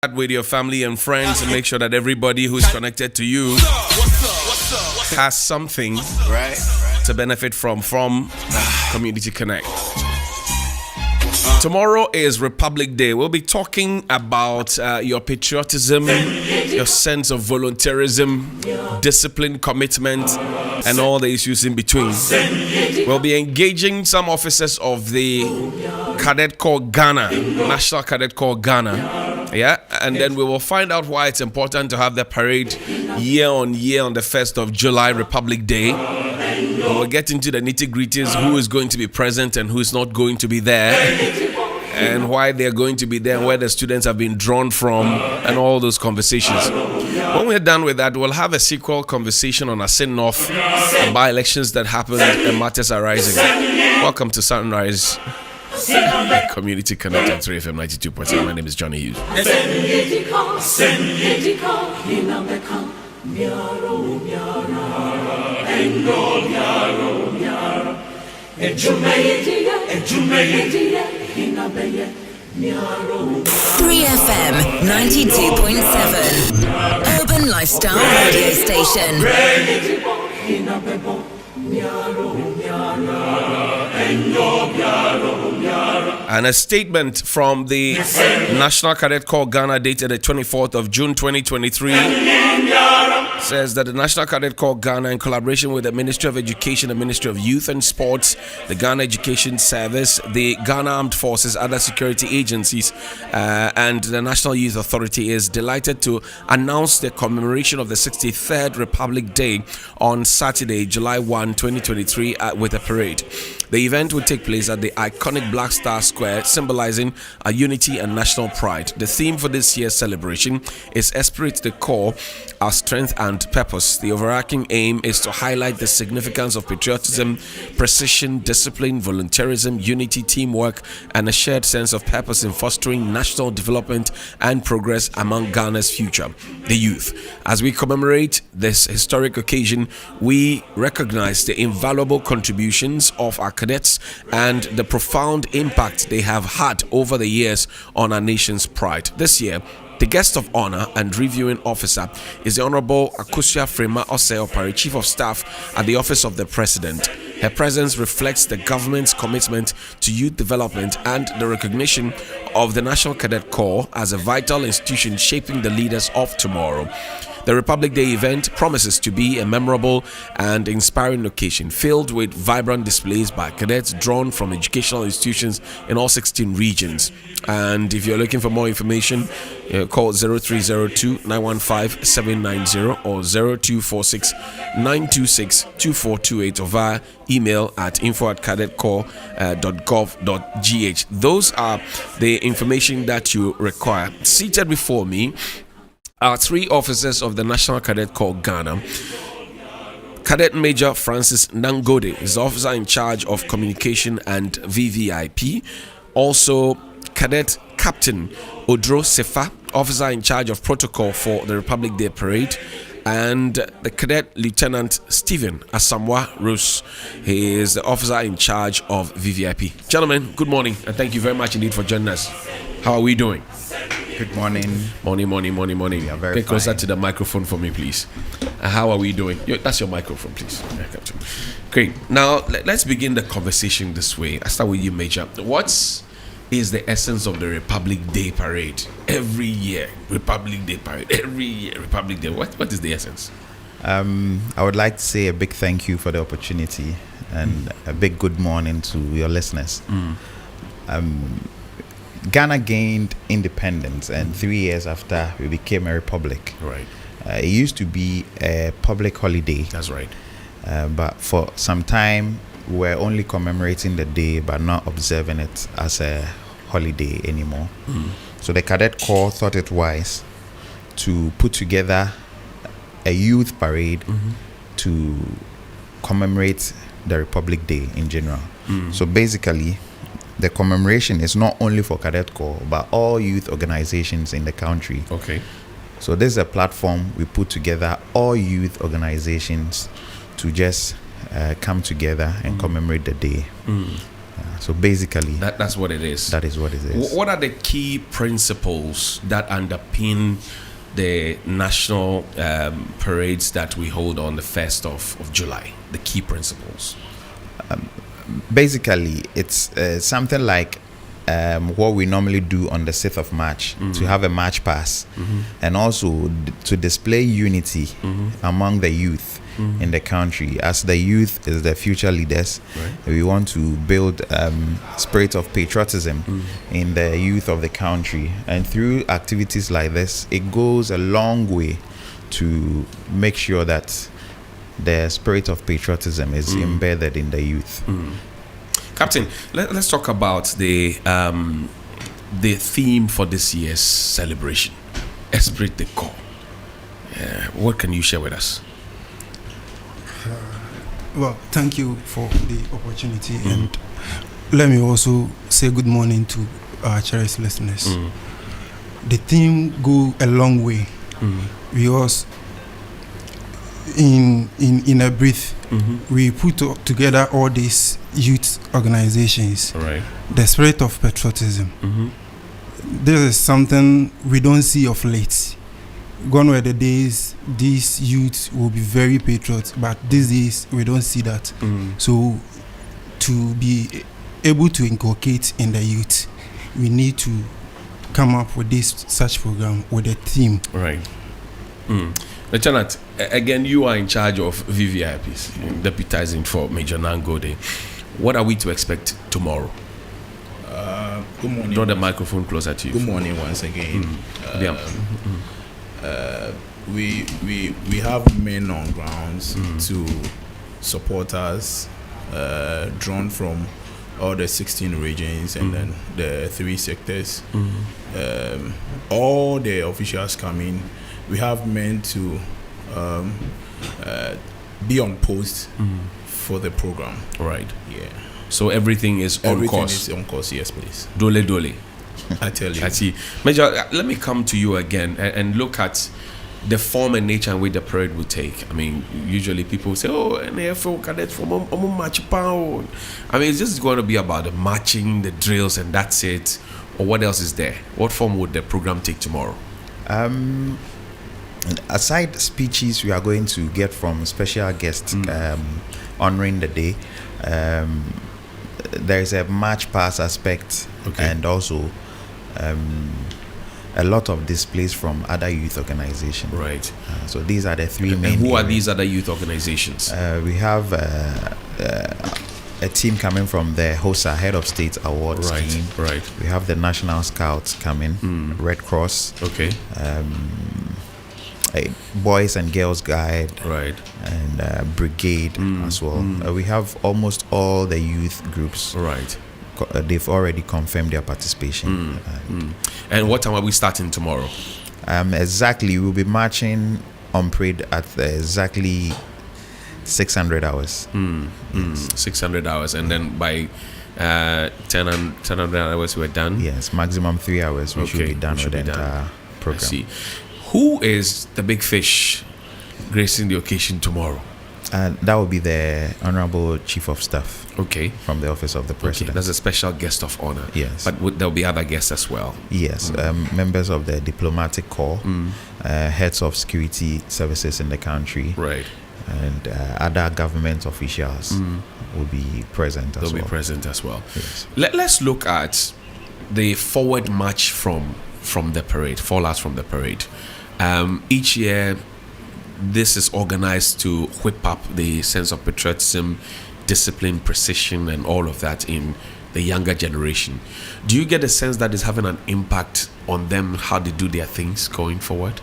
with your family and friends and make sure that everybody who's connected to you has something to benefit from Community Connect. Tomorrow is Republic Day. We'll be talking about your patriotism, your sense of volunteerism, discipline, commitment, and all the issues in between. We'll be engaging some officers of the Cadet Corps Ghana, National Cadet Corps Ghana. Yeah, and then we will find out why it's important to have the parade year on year on the 1st of July, Republic Day. We'll get into the nitty-gritties, who is going to be present and who is not going to be there, and why they're going to be there, and where the students have been drawn from, and all those conversations. When we're done with that, we'll have a sequel conversation on Assin-North, by-elections that happened and matters arising. Welcome to Sunrise Community Connect on 3FM 92.7. My name is Johnny Hughes. Three FM 92.7 Urban Lifestyle Radio Station. And a statement from the National Cadet Corps Ghana dated the 24th of June 2023 says that the National Cadet Corps Ghana, in collaboration with the Ministry of Education, the Ministry of Youth and Sports, the Ghana Education Service, the Ghana Armed Forces, other security agencies, and the National Youth Authority, is delighted to announce the commemoration of the 63rd Republic Day on Saturday, July 1, 2023, with a parade. The event will take place at the iconic Black Star Square, symbolizing our unity and national pride. The theme for this year's celebration is Esprit de Corps, our strength and purpose. The overarching aim is to highlight the significance of patriotism, precision, discipline, volunteerism, unity, teamwork, and a shared sense of purpose in fostering national development and progress among Ghana's future, the youth. As we commemorate this historic occasion, we recognize the invaluable contributions of our cadets and the profound impact they have had over the years on our nation's pride. This year, the guest of honor and reviewing officer is the Honorable Akusia Frema Osei, Chief of Staff at the Office of the President. Her presence reflects the government's commitment to youth development and the recognition of the National Cadet Corps as a vital institution shaping the leaders of tomorrow. The Republic Day event promises to be a memorable and inspiring occasion filled with vibrant displays by cadets drawn from educational institutions in all 16 regions. And if you're looking for more information, call 0302-915-790 or 0246-926-2428 or via email at info@cadetcorps.gov.gh. Those are the information that you require. Seated before me are three officers of the National Cadet Corps Ghana. Cadet Major Francis Nangode is the officer in charge of communication and VVIP. Also, Cadet Captain Odro Sefa, officer in charge of protocol for the Republic Day Parade. And the Cadet Lieutenant Stephen Asamoah Rose. He is the officer in charge of VVIP. Gentlemen, good morning, and thank you very much indeed for joining us. How are we doing? Good morning. Morning. Yeah, very Get closer fine. to the microphone for me, please. How are we doing? That's your microphone, please. Yeah, Captain. Great. Now, let's begin the conversation this way. I start with you, Major. What is the essence of the Republic Day Parade? Every year, Republic Day Parade. Every year, Republic Day. What is the essence? I would like to say a big thank you for the opportunity and a big good morning to your listeners. Ghana gained independence, and 3 years after we became a republic. Right. It used to be a public holiday. That's right. But for some time, we're only commemorating the day but not observing it as a holiday anymore. So the Cadet Corps thought it wise to put together a youth parade to commemorate the Republic Day in general. So basically, the commemoration is not only for Cadet Corps but all youth organizations in the country. Okay. So this is a platform we put together all youth organizations to just come together and commemorate the day. So basically, that's what it is. that is what it is. What are the key principles that underpin the national parades that we hold on the 1st of July? The key principles. Basically, it's something like what we normally do on the 6th of March, to have a march pass, and also to display unity among the youth in the country. As the youth is the future leaders, we want to build spirit of patriotism in the youth of the country, and through activities like this, it goes a long way to make sure that the spirit of patriotism is embedded in the youth. Captain, let's talk about the theme for this year's celebration, Esprit de Corps. What can you share with us? Well, thank you for the opportunity, and let me also say good morning to our cherished listeners. The theme go a long way because in a brief, we put together all these youth organizations. Right. The spirit of patriotism. This is something we don't see of late. Gone were the days these youth will be very patriots, but these days we don't see that. So to be able to inculcate in the youth, we need to come up with this such program with a theme. Right. Lieutenant, again, you are in charge of VVIPs, deputizing for Major Nangode. What are we to expect tomorrow? Good morning. Draw the microphone closer to you. Good morning once again. We have men on grounds to support us, drawn from all the 16 regions and then the 3 sectors. All the officials come in. We have men to be on post for the program. Right. Yeah. So everything is on course. Everything is on course, yes, please. Dole. I tell you. I see. Major, let me come to you again and look at the form and nature in which the parade will take. I mean, usually people say, oh, NAFO cadets from march pound. I mean, is this going to be about the marching, the drills, and that's it? Or what else is there? What form would the program take tomorrow? Aside speeches we are going to get from special guests honoring the day, there is a march pass aspect, and also a lot of displays from other youth organizations. Right. So these are the three main. And who are areas. these other youth organizations? We have a team coming from the HOSA Head of State Awards team. Right. We have the National Scouts coming, Red Cross. Okay. A Boys and Girls Guide, Right. and Brigade as well. We have almost all the youth groups. Right. They've already confirmed their participation. And what time are we starting tomorrow? Exactly, we'll be marching on parade at exactly 600 hours. 600 hours, and then by 1000 hours we're done. Yes, maximum 3 hours. We should be done with the entire I program. see. Who is the big fish gracing the occasion tomorrow? That will be the Honorable Chief of Staff Okay. from the Office of the Okay, President. that's a special guest of honor. Yes. But there'll be other guests as well. Yes, members of the diplomatic corps, heads of security services in the country, Right. and other government officials will be present as They'll well. be present as well. Yes. Let's look at the forward march from the parade, fallouts from the parade. Each year, this is organized to whip up the sense of patriotism, discipline, precision, and all of that in the younger generation. Do you get a sense that is having an impact on them, how they do their things going forward?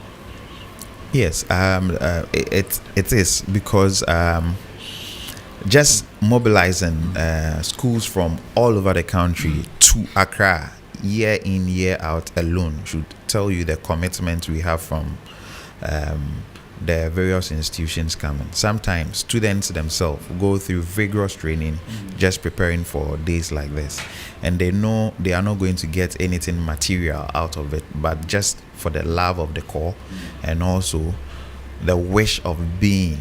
Yes, it is because just mobilizing schools from all over the country to Accra year in, year out alone should tell you the commitment we have from the various institutions coming. Sometimes students themselves go through vigorous training just preparing for days like this, and they know they are not going to get anything material out of it, but just for the love of the corps and also the wish of being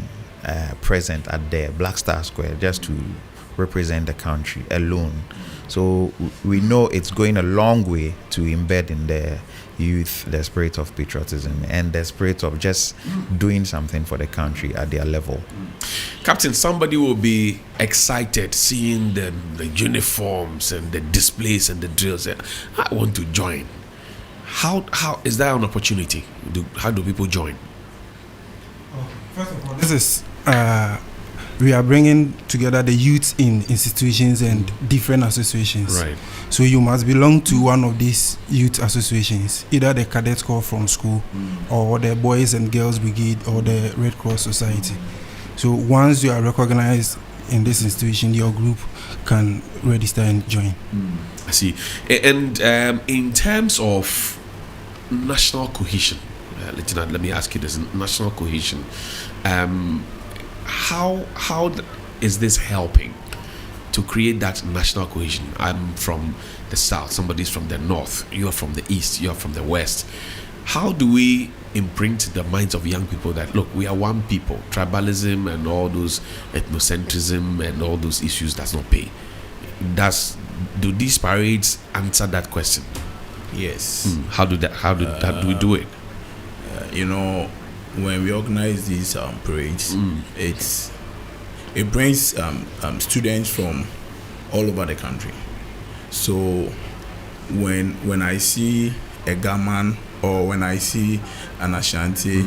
present at the Black Star Square, just to represent the country alone. So we know it's going a long way to embed in the youth the spirit of patriotism and the spirit of just doing something for the country at their level. Captain, somebody will be excited seeing the uniforms and the displays and the drills. I want to join. How is that an opportunity? How do people join? First of all, this is we are bringing together the youth in institutions and different associations. Right. So you must belong to one of these youth associations, either the Cadet Corps from school, or the Boys and Girls Brigade, or the Red Cross Society. So once you are recognized in this institution, your group can register and join. I see. And in terms of national cohesion, Lieutenant, let me ask you this: national cohesion. How is this helping to create that national cohesion? I'm from the south, somebody's from the north, you're from the east, you're from the west. How do we imprint the minds of young people that, look, we are one people? Tribalism and all those ethnocentrism and all those issues does not pay. Do these parades answer that question? Yes. How do we do it? When we organize these parades, it brings students from all over the country. So when I see a Gaman or when I see an Ashanti,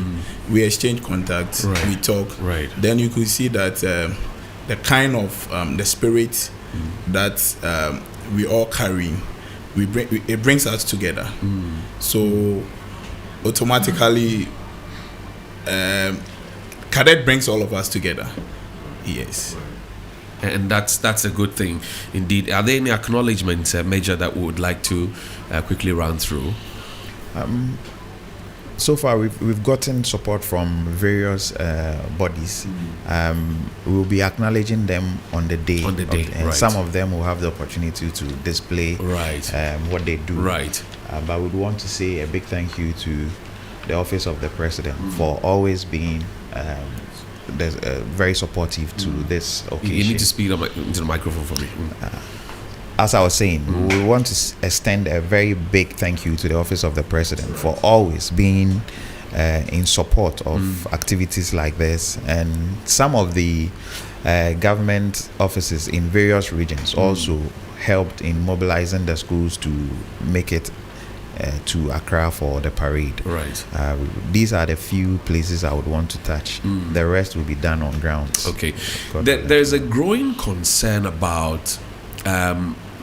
we exchange contacts, we talk. Right. Then you could see that the kind of the spirit that we all carry, it brings us together. So automatically, Cadet brings all of us together. Yes. And that's a good thing indeed. Are there any acknowledgements, Major, that we would like to quickly run through? So far, we've gotten support from various bodies. We'll be acknowledging them on the day. And right. Some of them will have the opportunity to display what they do. Right. But we'd want to say a big thank you to the Office of the President for always being very supportive to this occasion. You need to speak into the microphone for me. As I was saying, we want to extend a very big thank you to the Office of the President for always being in support of activities like this, and some of the government offices in various regions also helped in mobilizing the schools to make it to Accra for the parade. Right. These are the few places I would want to touch. The rest will be done on grounds. Okay. There's a growing concern about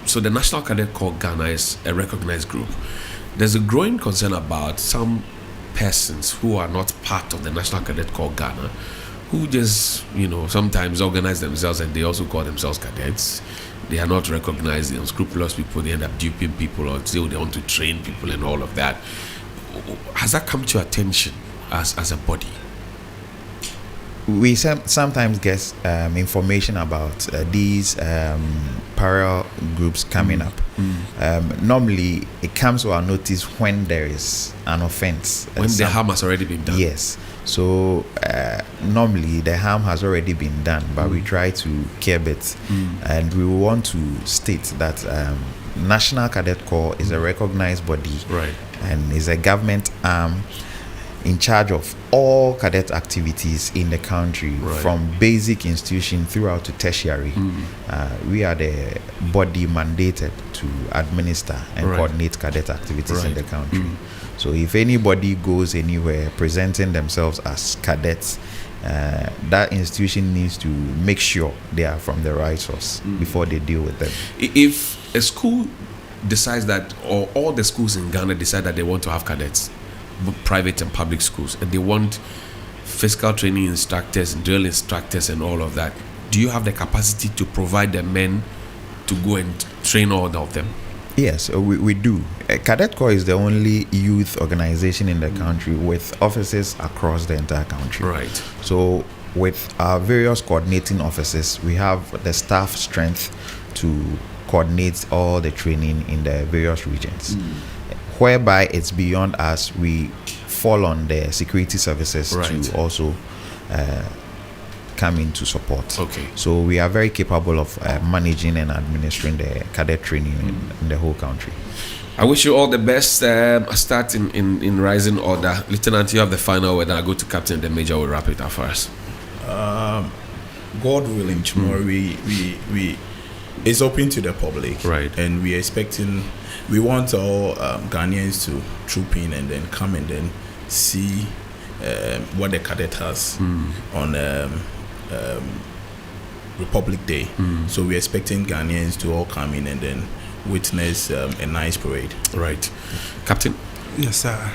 so the National Cadet Corps Ghana is a recognized group. There's a growing concern about some persons who are not part of the National Cadet Corps Ghana, who just, sometimes organize themselves and they also call themselves cadets. They are not recognized, the unscrupulous people, they end up duping people or say they want to train people and all of that. Has that come to your attention as a body? We sometimes get information about these parallel groups coming up. Normally, it comes to our notice when there is an offense. When the harm has already been done. Yes. So normally the harm has already been done, but we try to curb it. And we want to state that National Cadet Corps is a recognized body, right, and is a government arm in charge of all cadet activities in the country, right, from basic institution throughout to tertiary. We are the body mandated to administer and right, coordinate cadet activities right, in the country. So if anybody goes anywhere presenting themselves as cadets, that institution needs to make sure they are from the right source before they deal with them. If a school decides that, or all the schools in Ghana decide that they want to have cadets, private and public schools, and they want physical training instructors, drill instructors and all of that, do you have the capacity to provide the men to go and train all of them? Yes, we do. Cadet Corps is the only youth organization in the country with offices across the entire country. Right. So with our various coordinating offices, we have the staff strength to coordinate all the training in the various regions. Whereby it's beyond us, we fall on the security services, right, to also come in to support. Okay. So we are very capable of managing and administering the cadet training in the whole country. I wish you all the best. Start in rising order. Lieutenant, you have the final word, and I'll go to Captain, then Major will wrap it up for us. God willing, tomorrow we it's open to the public, right? And we want all Ghanaians to troop in and then come and then see what the cadet has on Republic Day. So we're expecting Ghanaians to all come in and then witness a nice parade. Right, Captain. Yes, sir.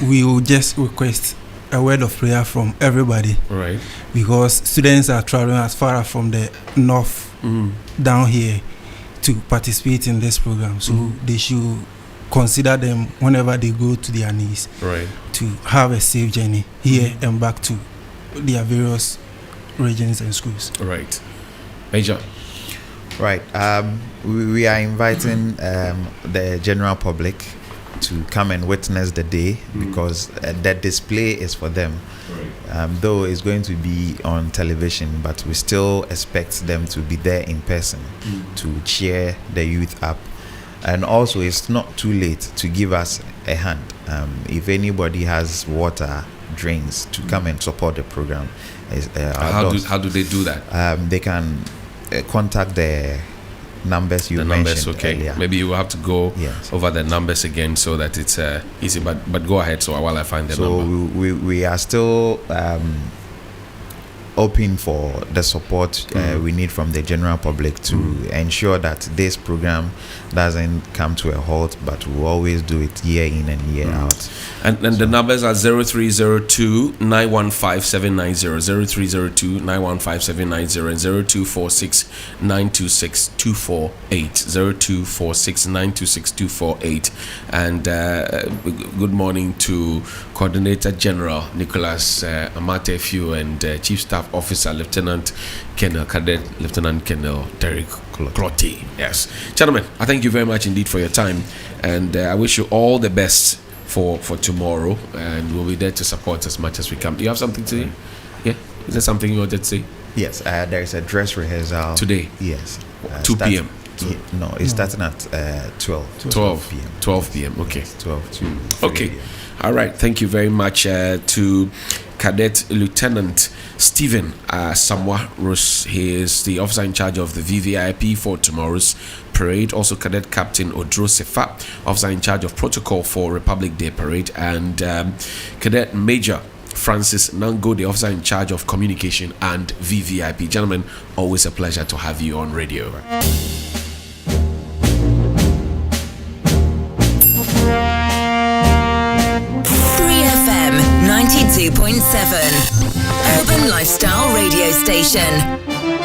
We will just request a word of prayer from everybody, right? Because students are traveling as far from the north down here to participate in this program, so they should consider them whenever they go to their knees, right? To have a safe journey here and back to their various regions and schools. Right, Major. Right. We are inviting the general public to come and witness the day, because that display is for them. Though it's going to be on television, but we still expect them to be there in person to cheer the youth up. And also, it's not too late to give us a hand. If anybody has water, drinks, to come and support the program. How do they do that? They can contact the numbers you mentioned earlier. Maybe you will have to go Yes. over the numbers again so that it's easy. But go ahead. So while I find the number. So we are still open for the support we need from the general public to ensure that this program doesn't come to a halt, but we'll always do it year in and year out. And the numbers are 0302 915 790, 0302 915 790, and 0246 926 248, 0246 926 248. And good morning to Coordinator General Nicholas Amatefu and Chief Staff Officer Lieutenant Colonel Cadet Lieutenant Colonel Derek Clotti. Yes, gentlemen, I thank you very much indeed for your time, and I wish you all the best for tomorrow, and we'll be there to support as much as we can. Do you have something to say? Yeah, is there something you wanted to say? Yes, there is a dress rehearsal today. Yes, 2 p.m. No, it's starting at 12 p.m. 12 p.m. Okay. 12 to 3 Okay. p.m. All right. Thank you very much to Cadet Lieutenant Stephen Samwa Rus. He is the officer in charge of the VVIP for tomorrow's parade. Also, Cadet Captain Odro Sefa, officer in charge of protocol for Republic Day parade, and Cadet Major Francis Nango, the officer in charge of communication and VVIP. Gentlemen, always a pleasure to have you on radio. FM 92.7 Urban Lifestyle Radio Station.